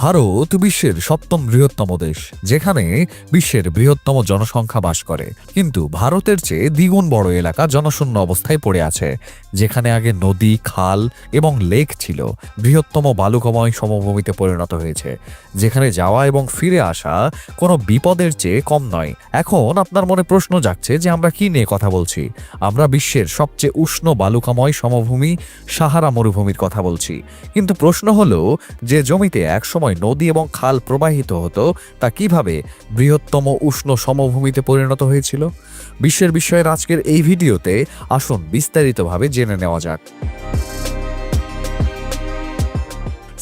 ভারত বিশ্বের সপ্তম বৃহত্তম দেশ, যেখানে বিশ্বের বৃহত্তম জনসংখ্যা বাস করে। কিন্তু ভারতের চেয়ে দ্বিগুণ বড় এলাকা জনশূন্য অবস্থায় পড়ে আছে, যেখানে আগে নদী, খাল এবং লেক ছিল, বৃহত্তম বালুকাময় সমভূমিতে পরিণত হয়েছে, যেখানে যাওয়া এবং ফিরে আসা কোনো বিপদের চেয়ে কম নয়। এখন আপনার মনে প্রশ্ন জাগছে যে আমরা কি নিয়ে কথা বলছি। আমরা বিশ্বের সবচেয়ে উষ্ণ বালুকাময় সমভূমি সাহারা মরুভূমির কথা বলছি। কিন্তু প্রশ্ন হলো, যে জমিতে একসময় নদী এবং খাল প্রবাহিত হতো, তা কিভাবে বৃহত্তম উষ্ণ সমভূমিতে পরিণত হয়েছিল? বিশ্বের বিষয়ের আজকের এই ভিডিওতে আসুন বিস্তারিতভাবে জেনে নেওয়া যাক।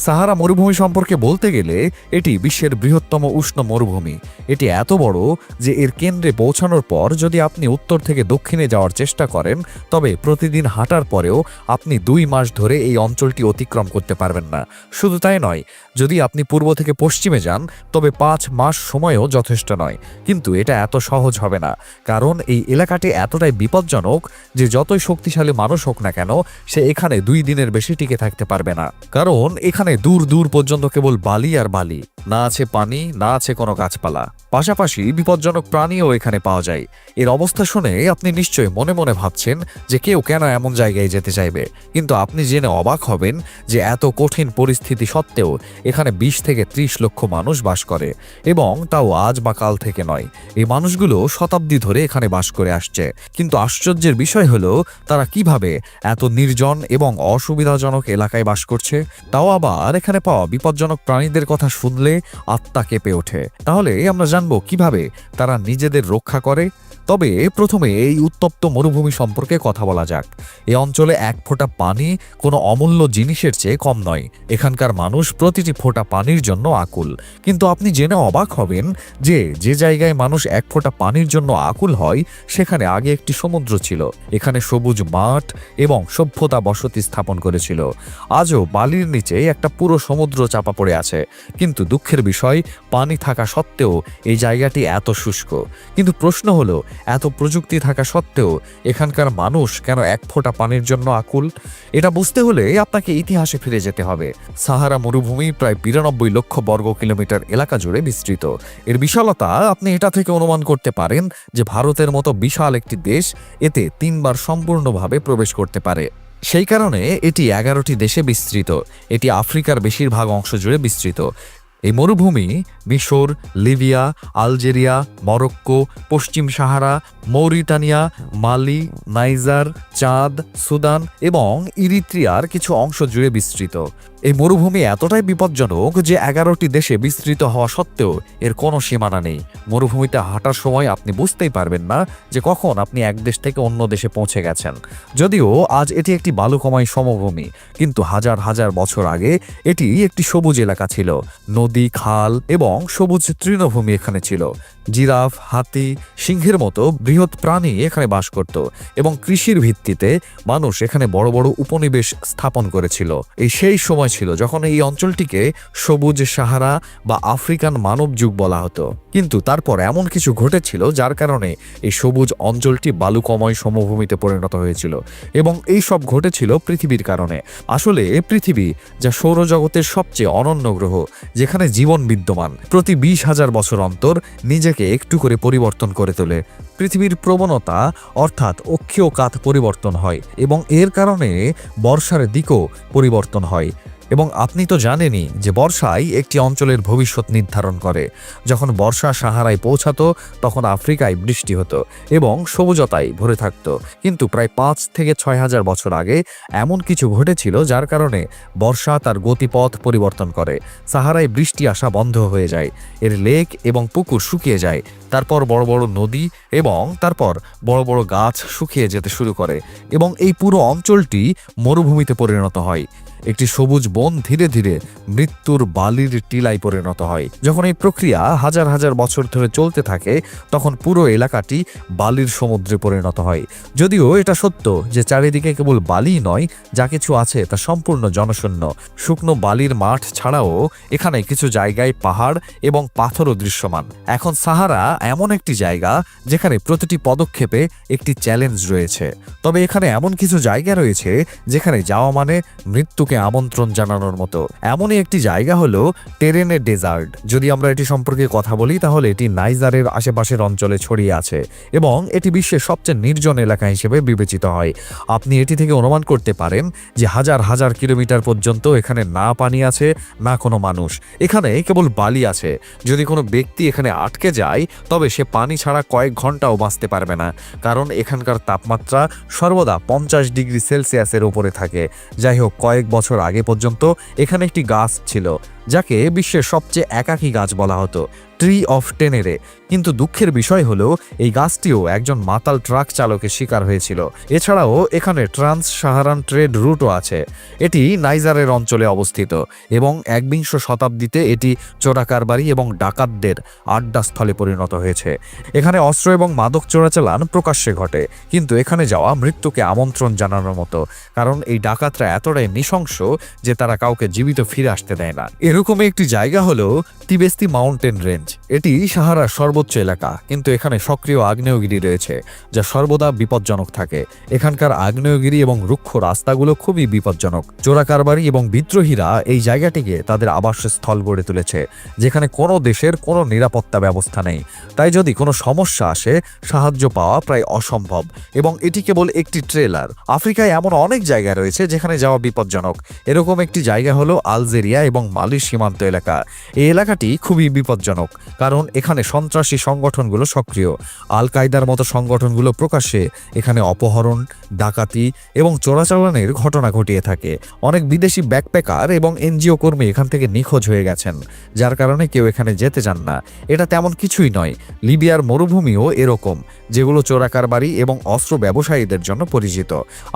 সাহারা মরুভূমি সম্পর্কে বলতে গেলে এটি বিশ্বের বৃহত্তম উষ্ণ মরুভূমি। এটি এত বড় যে এর কেন্দ্রে পৌঁছানোর পর যদি আপনি উত্তর থেকে দক্ষিণে যাওয়ার চেষ্টা করেন, তবে প্রতিদিন হাঁটার পরেও আপনি 2 মাস ধরে এই অঞ্চলটি অতিক্রম করতে পারবেন না। শুধু তাই নয়, যদি আপনি পূর্ব থেকে পশ্চিমে যান, তবে 5 মাস সময়ও যথেষ্ট নয়। কিন্তু এটা এত সহজ হবে না, কারণ এই এলাকাটি এতটাই বিপজ্জনক যে যতই শক্তিশালী মানুষ হোক না কেন, সে এখানে 2 দিনের বেশি টিকে থাকতে পারবে না। কারণ এখানে দূর দূর পর্যন্ত কেবল বালি আর বালি, না আছে পানি, না আছে কোনো গাছপালা। পাশাপাশি বিপজ্জনক প্রাণীও এখানে পাওয়া যায়। এর অবস্থা শুনে আপনি নিশ্চয়ই মনে মনে ভাবছেন যে কেউ কেন এমন জায়গায় যেতে চাইবে। কিন্তু আপনি জেনে অবাক হবেন যে এত কঠিন পরিস্থিতি সত্ত্বেও এখানে 20 থেকে 30 লক্ষ মানুষ বাস করে, এবং তাও আজ বা কাল থেকে নয়। এই মানুষগুলো শতাব্দী ধরে এখানে বাস করে আসছে। কিন্তু আশ্চর্যের বিষয় হলো, তারা কিভাবে এত নির্জন এবং অসুবিধাজনক এলাকায় বাস করছে, তাও আবার এখানে পাওয়া বিপজ্জনক প্রাণীদের কথা শুনলে আত্মা কেঁপে ওঠে। তাহলে আমরা জানবো কিভাবে তারা নিজেদের রক্ষা করে। তবে প্রথমে এই উত্তপ্ত মরুভূমি সম্পর্কে কথা বলা যাক। এই অঞ্চলে এক ফোঁটা পানি কোনো অমূল্য জিনিসের চেয়ে কম নয়। এখানকার মানুষ প্রতিটি ফোঁটা পানির জন্য আকুল। কিন্তু আপনি জেনে অবাক হবেন যে যে জায়গায় মানুষ এক ফোঁটা পানির জন্য আকুল হয়, সেখানে আগে একটি সমুদ্র ছিল। এখানে সবুজ মাঠ এবং সভ্যতা বসতি স্থাপন করেছিল। আজও বালির নিচে একটা পুরো সমুদ্র চাপা পড়ে আছে। কিন্তু দুঃখের বিষয়, পানি থাকা সত্ত্বেও এই জায়গাটি এত শুষ্ক। কিন্তু প্রশ্ন হলো, এত প্রযুক্তি থাকা সত্ত্বেও এখানকার মানুষ কেন এক ফোঁটা পানির জন্য আকুল? এটা বুঝতে হলে আপনাকে ইতিহাসে ফিরে যেতে হবে। সাহারা মরুভূমি প্রায় 92 লক্ষ বর্গ কিলোমিটার এলাকা জুড়ে বিস্তৃত। এর বিশালতা আপনি এটা থেকে অনুমান করতে পারেন যে ভারতের মতো বিশাল একটি দেশ এতে 3 বার সম্পূর্ণভাবে প্রবেশ করতে পারে। সেই কারণে এটি 11টি দেশে বিস্তৃত। এটি আফ্রিকার বেশিরভাগ অংশ জুড়ে বিস্তৃত। এই মরুভূমি মিশর, লিবিয়া, আলজেরিয়া, মরক্কো, পশ্চিম সাহারা, মৌরিটানিয়া, মালি, নাইজার, চাঁদ, সুদান এবং ইরিত্রিয়ার কিছু অংশ জুড়ে বিস্তৃত। এই মরুভূমি এতটাই বিপজ্জনক যে 11টি দেশে বিস্তৃত হওয়া সত্ত্বেও এর কোনো সীমানা নেই। মরুভূমিতে হাঁটার সময় আপনি বুঝতেই পারবেন না যে কখন আপনি এক দেশ থেকে অন্য দেশে পৌঁছে গেছেন। যদিও আজ এটি একটি বালুকাময় সমভূমি, কিন্তু হাজার হাজার বছর আগে এটি একটি সবুজ এলাকা ছিল। নদী, খাল এবং সবুজ তৃণভূমি এখানে ছিল। জিরাফ, হাতি, সিংহের মতো বৃহৎ প্রাণী এখানে বাস করত, এবং কৃষির ভিত্তিতে মানুষ এখানে বড় বড় উপনিবেশ স্থাপন করেছিল। এই সেই সময় ছিল যখন এই অঞ্চলটিকে সবুজ সাহারা বা আফ্রিকান মানব যুগ বলা হতো। কিন্তু তারপর এমন কিছু ঘটেছিল যার কারণে এই সবুজ অঞ্চলটি বালুকাময় সমভূমিতে পরিণত হয়েছিল, এবং এই সব ঘটেছিল পৃথিবীর কারণে। আসলে পৃথিবী, যা সৌরজগতের সবচেয়ে অনন্য গ্রহ, যেখানে জীবন বিদ্যমান, প্রতি 20,000 বছর অন্তর নিজেকে একটু করে পরিবর্তন করে তোলে। পৃথিবীর প্রবণতা অর্থাৎ অক্ষীয় কাত পরিবর্তন হয়, এবং এর কারণে বর্ষার দিকও পরিবর্তন হয়। এবং আপনি তো জানেনই যে বর্ষাই একটি অঞ্চলের ভবিষ্যৎ নির্ধারণ করে। যখন বর্ষা সাহারায় পৌঁছাতো, তখন আফ্রিকায় বৃষ্টি হতো এবং সবুজতায় ভরে থাকতো। কিন্তু প্রায় 5 থেকে 6,000 বছর আগে এমন কিছু ঘটেছিল যার কারণে বর্ষা তার গতিপথ পরিবর্তন করে। সাহারায় বৃষ্টি আসা বন্ধ হয়ে যায়, এর লেক এবং পুকুর শুকিয়ে যায়, তারপর বড় বড় নদী এবং তারপর বড় বড় গাছ শুকিয়ে যেতে শুরু করে, এবং এই পুরো অঞ্চলটি মরুভূমিতে পরিণত হয়। একটি সবুজ বন ধীরে ধীরে মৃত্যুর বালির টিলায় পরিণত হয়। যখন এই প্রক্রিয়া হাজার হাজার বছর ধরে চলতে থাকে, তখন পুরো এলাকাটি বালির সমুদ্রে পরিণত হয়। যদিও এটা সত্য যে চারিদিকে কেবল বালি নয়, যা কিছু আছে তা সম্পূর্ণ জনশূন্য। শুকনো বালির মাঠ ছাড়াও এখানে কিছু জায়গায় পাহাড় এবং পাথরও দৃশ্যমান। এখন সাহারা এমন একটি জায়গা যেখানে প্রতিটি পদক্ষেপে একটি চ্যালেঞ্জ রয়েছে। তবে এখানে এমন কিছু জায়গা রয়েছে যেখানে যাওয়া মানে মৃত্যু মৃত্যুকে আমন্ত্রণ জানানোর মতো। এমনই একটি জায়গা হলো টেরেনে ডেজার্ট। যদি আমরা এটি সম্পর্কে কথা বলি তাহলে এটি নাইজারের আশেপাশের অঞ্চলে ছড়িয়ে আছে এবং এটি বিশ্বের সবচেয়ে নির্জন এলাকা হিসেবে বিবেচিত হয়। আপনি এটি থেকে অনুমান করতে পারেন যে হাজার হাজার কিলোমিটার পর্যন্ত এখানে না পানি আছে, না কোনো মানুষ। এখানে কেবল বালি আছে। যদি কোনো ব্যক্তি এখানে আটকে যায় তবে সে পানি ছাড়া কয়েক ঘন্টাও বাঁচতে পারবে না, কারণ এখানকার তাপমাত্রা সর্বদা 50 ডিগ্রি সেলসিয়াসের উপরে থাকে। যাই হোক, কয়েক বছর আগে পর্যন্ত এখানে একটি গাছ ছিল যাকে বিশ্বের সবচেয়ে একাকী গাছ বলা হতো, ট্রি অফ টেনেরে। কিন্তু দুঃখের বিষয় হলো এই গাছটিও একজন মাতাল ট্রাক চালকের শিকার হয়েছিল। এছাড়াও এখানে ট্রান্স সাহারান ট্রেড রুটও আছে। এটি নাইজারের অঞ্চলে অবস্থিত এবং 21 শতাব্দীতে এটি চোরাকারবারি এবং ডাকাতদের আড্ডাস্থলে পরিণত হয়েছে। এখানে অস্ত্র এবং মাদক চোরাচালান প্রকাশ্যে ঘটে, কিন্তু এখানে যাওয়া মৃত্যুকে আমন্ত্রণ জানানোর মতো, কারণ এই ডাকাতরা এতটাই নৃশংস যে তারা কাউকে জীবিত ফিরে আসতে দেয় না। এরকমই একটি জায়গা হলো তিবেস্তি মাউন্টেন রেঞ্জ। এটি সাহারার সর্বোচ্চ এলাকা, কিন্তু এখানে সক্রিয় আগ্নেয়গিরি রয়েছে যা সর্বদা বিপজ্জনক থাকে। এখানকার আগ্নেয়গিরি এবং রুক্ষ রাস্তাগুলো খুবই বিপজ্জনক। চোরাকারবারি এবং বিদ্রোহীরা এই জায়গাটিকে তাদের আবাসস্থল গড়ে তুলেছে, যেখানে কোনো দেশের কোনো নিরাপত্তা ব্যবস্থা নেই। তাই যদি কোনো সমস্যা আসে, সাহায্য পাওয়া প্রায় অসম্ভব। এবং এটি কেবল একটি ট্রেলার। আফ্রিকায় এমন অনেক জায়গা রয়েছে যেখানে যাওয়া বিপজ্জনক। এরকম একটি জায়গা হলো আলজেরিয়া এবং মালির সীমান্ত এলাকা। এই এলাকাটি খুবই বিপজ্জনক, কারণ এখানে সন্ত্রাসী সংগঠনগুলো সক্রিয়। আল কায়দার মতো সংগঠনগুলো প্রকাশ্যে এখানে অপহরণ, ডাকাতি এবং চোরাচালানের ঘটনা ঘটিয়ে থাকে। অনেক বিদেশি ব্যাকপ্যাকার এবং এনজিও কর্মী এখান থেকে নিখোঁজ হয়ে গেছেন, যার কারণে কেউ এখানে যেতে চান না। এটা তেমন কিছুই নয়। লিবিয়ার মরুভূমিও এরকম, যেগুলো চোরাকারবারি এবং অস্ত্র ব্যবসায়ীদের জন্য পরিচিত।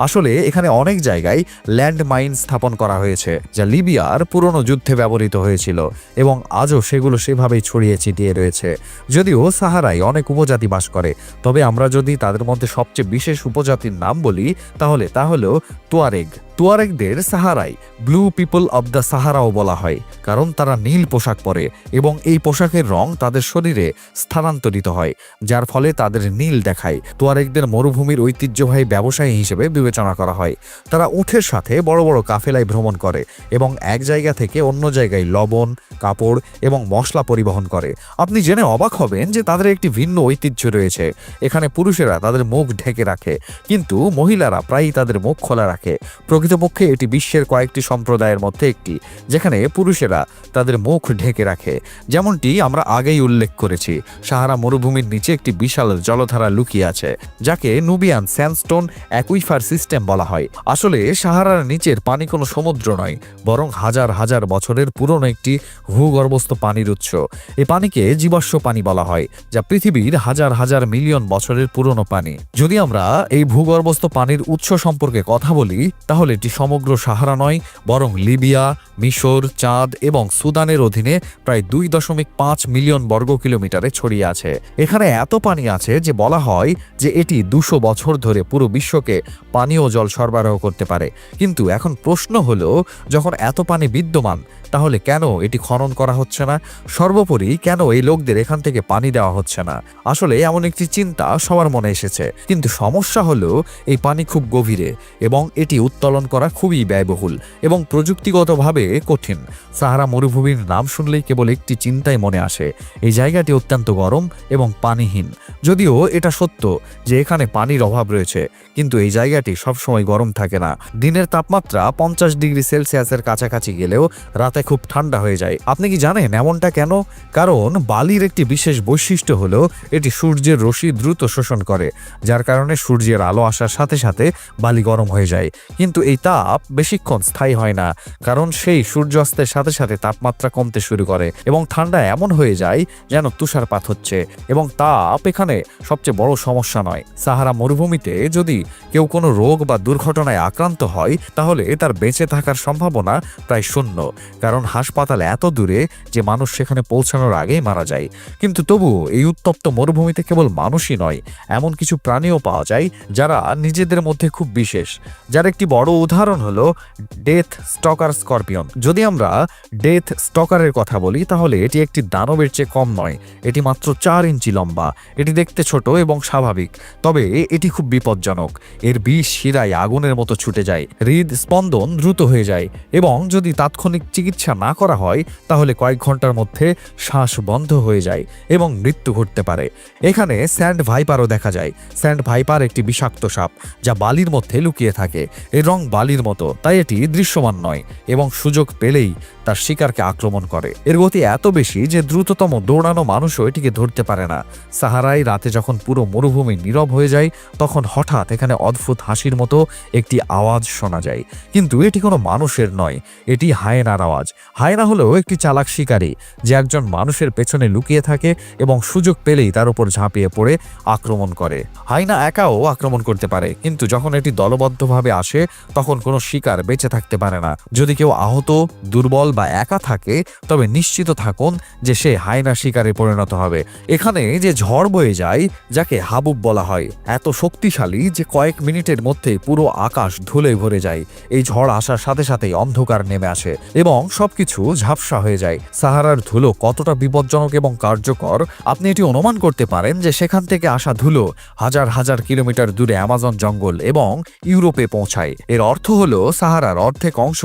আসলে এখানে অনেক জায়গায় ল্যান্ড মাইন স্থাপন করা হয়েছে, যা লিবিয়ার পুরনো যুদ্ধে ব্যবহৃত হয়েছিল এবং আজও সেগুলো সেভাবেই ছড়িয়ে ছিটিয়ে রয়েছে। যদিও সাহারায় অনেক উপজাতি বাস করে, তবে আমরা যদি তাদের মধ্যে সবচেয়ে বিশেষ উপজাতির নাম বলি তাহলে তা হলো তুয়ারেগ। তুয়ারেগদের সাহারায় ব্লু পিপল অব দ্য সাহারাও বলা হয়, কারণ তারা নীল পোশাক পরে এবং এই পোশাকের রং তাদের শরীরে স্থানান্তরিত হয়, যার ফলে তাদের নীল দেখায়। তুয়ারেগদের মরুভূমির ঐতিহ্যবাহী ব্যবসায়ী হিসেবে বিবেচনা করা হয়। তারা উটের সাথে বড় বড় কাফেলায় ভ্রমণ করে এবং এক জায়গা থেকে অন্য জায়গায় লবণ, কাপড় এবং মশলা পরিবহন করে। আপনি জেনে অবাক হবেন যে তাদের একটি ভিন্ন ঐতিহ্য রয়েছে। এখানে পুরুষেরা তাদের মুখ ঢেকে রাখে, কিন্তু মহিলারা প্রায়ই তাদের মুখ খোলা রাখে। প্রকৃতপক্ষে এটি বিশ্বের কয়েকটি সম্প্রদায়ের মধ্যে একটি, যেখানে পুরুষেরা তাদের মুখ ঢেকে রাখে। যেমনটি আমরা আগেই উল্লেখ করেছি, সাহারা মরুভূমির নিচে একটি বিশাল জলধারা লুকিয়ে আছে, যাকে নুবিয়ান স্যান্ডস্টোন অ্যাকুইফার সিস্টেম বলা হয়। আসলে সাহারার নিচের পানি কোনো সমুদ্র নয়, বরং হাজার হাজার বছরের পুরনো একটি ভূগর্ভস্থ পানির উৎস। এই পানিকে জীবাশ্ম পানি বলা হয়, যা পৃথিবীর হাজার হাজার মিলিয়ন বছরের পুরনো পানি। যদি আমরা এই ভূগর্ভস্থ পানির উৎস সম্পর্কে কথা বলি তাহলে এটি সমগ্র সাহারা নয়, বরং লিবিয়া, মিশর, চাঁদ এবং সুদানের অধীনে প্রায় 2.5 মিলিয়ন বর্গ কিলোমিটারে ছড়িয়ে আছে। এখানে এত পানি আছে যে বলা হয় যে এটি 200 বছর ধরে পুরো বিশ্বকে পানীয় জল সরবরাহ করতে পারে। কিন্তু এখন প্রশ্ন হলো, যখন এত পানি বিদ্যমান তাহলে কেন এটি খনন করা হচ্ছে না? সর্বোপরি কেন এই লোকদের এখান থেকে পানি দেওয়া হচ্ছে না? আসলে এমন একটি চিন্তা সবার মনে এসেছে, কিন্তু সমস্যা হলো এই পানি খুব গভীরে এবং এটি উত্তোলন করা খুবই ব্যয়বহুল এবং প্রযুক্তিগতভাবে কঠিন। সাহারা মরুভূমির নাম শুনলেই কেবল একটি চিন্তাই মনে আসে, এই জায়গাটি অত্যন্ত গরম এবং পানিহীন। যদিও এটা সত্য যে এখানে পানির অভাব রয়েছে, কিন্তু এই জায়গাটি সবসময় গরম থাকে না। দিনের তাপমাত্রা 50 ডিগ্রি সেলসিয়াসের কাছাকাছি গেলেও রাতে খুব ঠান্ডা হয়ে যায়। আপনি কি জানেন এমনটা কেন? কারণ বালির একটি বিশেষ বৈশিষ্ট্য হলো এটি সূর্যের রশ্মি দ্রুত শোষণ করে, যার কারণে সূর্যের আলো আসার সাথে সাথে বালি গরম হয়ে যায়। কিন্তু এই তাপ বেশিক্ষণ স্থায়ী হয় না, কারণ সেই সূর্যাস্তের সাথে সাথে তাপমাত্রা কমতে শুরু করে এবং ঠান্ডা এমন হয়ে যায় যেন তুষারপাত হচ্ছে। এবং তাপ এখানে সবচেয়ে বড় সমস্যা নয়। সাহারা মরুভূমিতে যদি কেউ কোনো রোগ বা দুর্ঘটনায় আক্রান্ত হয় তাহলে তার বেঁচে থাকার সম্ভাবনা প্রায় শূন্য, কারণ হাসপাতাল এত দূরে যে মানুষ সেখানে পৌঁছানোর আগেই মারা যায়। কিন্তু তবুও এই উত্তপ্ত মরুভূমিতে কেবল মানুষই নয়, এমন কিছু প্রাণীও পাওয়া যায় যারা নিজেদের মধ্যে খুব বিশেষ, যার একটি বড় উদাহরণ হলো ডেথ স্টকার স্করপিয়ন। যদি আমরা ডেথ স্টকারের কথা বলি তাহলে এটি একটি দানবের চেয়ে কম নয়। এটি মাত্র 4 ইঞ্চি লম্বা। এটি দেখতে ছোট এবং স্বাভাবিক, তবে এটি খুব বিপজ্জনক। এর বিষ শিরায় আগুনের মতো ছুটে যায়, হৃদস্পন্দন দ্রুত হয়ে যায় এবং যদি তাৎক্ষণিক চিকিৎসা না করা হয় তাহলে কয়েক ঘন্টার মধ্যে শ্বাস বন্ধ হয়ে যায় এবং মৃত্যু ঘটতে পারে। এখানে স্যান্ড ভাইপারও দেখা যায়। স্যান্ড ভাইপার একটি বিষাক্ত সাপ যা বালির মধ্যে লুকিয়ে থাকে। এর রং বালির মতো, তাই এটি দৃশ্যমান নয় এবং সুযোগ পেলেই তার শিকারকে আক্রমণ করে। এর গতি এত বেশি যে দ্রুততম দৌড়ানো মানুষও এটিকে ধরতে পারে না। সাহারায় রাতে যখন পুরো মরুভূমি নীরব হয়ে যায় তখন হঠাৎ এখানে অদ্ভুত হাসির মতো একটি আওয়াজ শোনা যায়, কিন্তু এটি কোনো মানুষের নয়, এটি হায়েনার আওয়াজ। হায়েনা হলো একটি চালাক শিকারী যে একজন মানুষের পেছনে লুকিয়ে থাকে এবং সুযোগ পেলেই তার উপর ঝাঁপিয়ে পড়ে আক্রমণ করে। হায়েনা একাও আক্রমণ করতে পারে, কিন্তু যখন এটি দলবদ্ধভাবে আসে তখন কোনো শিকার বেঁচে থাকতে পারে না। যদি কেউ আহত, দুর্বল বা একা থাকে তবে নিশ্চিত থাকুন যে সে হায়েনা শিকারে পরিণত হবে। এখানে যে ঝড় বয়ে যায় যাকে হাবুব বলা হয় এত শক্তিশালী যে কয়েক মিনিটের মধ্যে পুরো আকাশ ধুলে ভরে যায়। এই ঝড় আসার সাথে সাথেই অন্ধকার নেমে আসে এবং সবকিছু ঝাপসা হয়ে যায়। সাহারার ধুলো কতটা বিপজ্জনক এবং কার্যকর আপনি এটি অনুমান করতে পারেন যে সেখান থেকে আসা ধুলো হাজার হাজার কিলোমিটার দূরে অ্যামাজন জঙ্গল এবং ইউরোপে পৌঁছায়। এর অর্থ হলো সাহারার অর্ধেক অংশ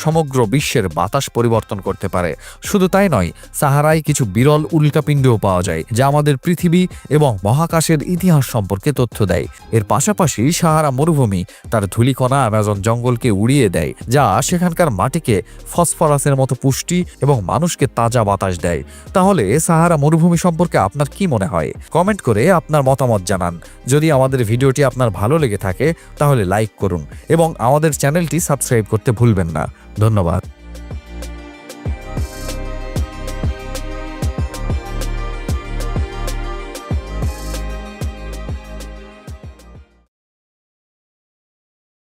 সমগ্র বিশ্বের বাতাস পরিবর্তন করতে পারে। শুধু তাই নয়, সাহারায় কিছু বিরল উল্কাপিণ্ডও পাওয়া যায় যা আমাদের পৃথিবী এবং মহাকাশের ইতিহাস সম্পর্কে তথ্য দেয়। এর পাশাপাশি সাহারা মরুভূমি তার ধূলিকণা অ্যামাজন জঙ্গলকে উড়িয়ে দেয়, যা সেখানকার মাটিকে ফসফরাসের মতো পুষ্টি এবং মানুষকে তাজা বাতাস দেয়। তাহলে সাহারা মরুভূমি সম্পর্কে আপনার কি মনে হয়? কমেন্ট করে আপনার মতামত জানান। যদি আমাদের ভিডিওটি আপনার ভালো লেগে থাকে তাহলে লাইক করুন এবং আমাদের চ্যানেলটি সাবস্ক্রাইব করতে ভুলবেন না। ধন্যবাদ।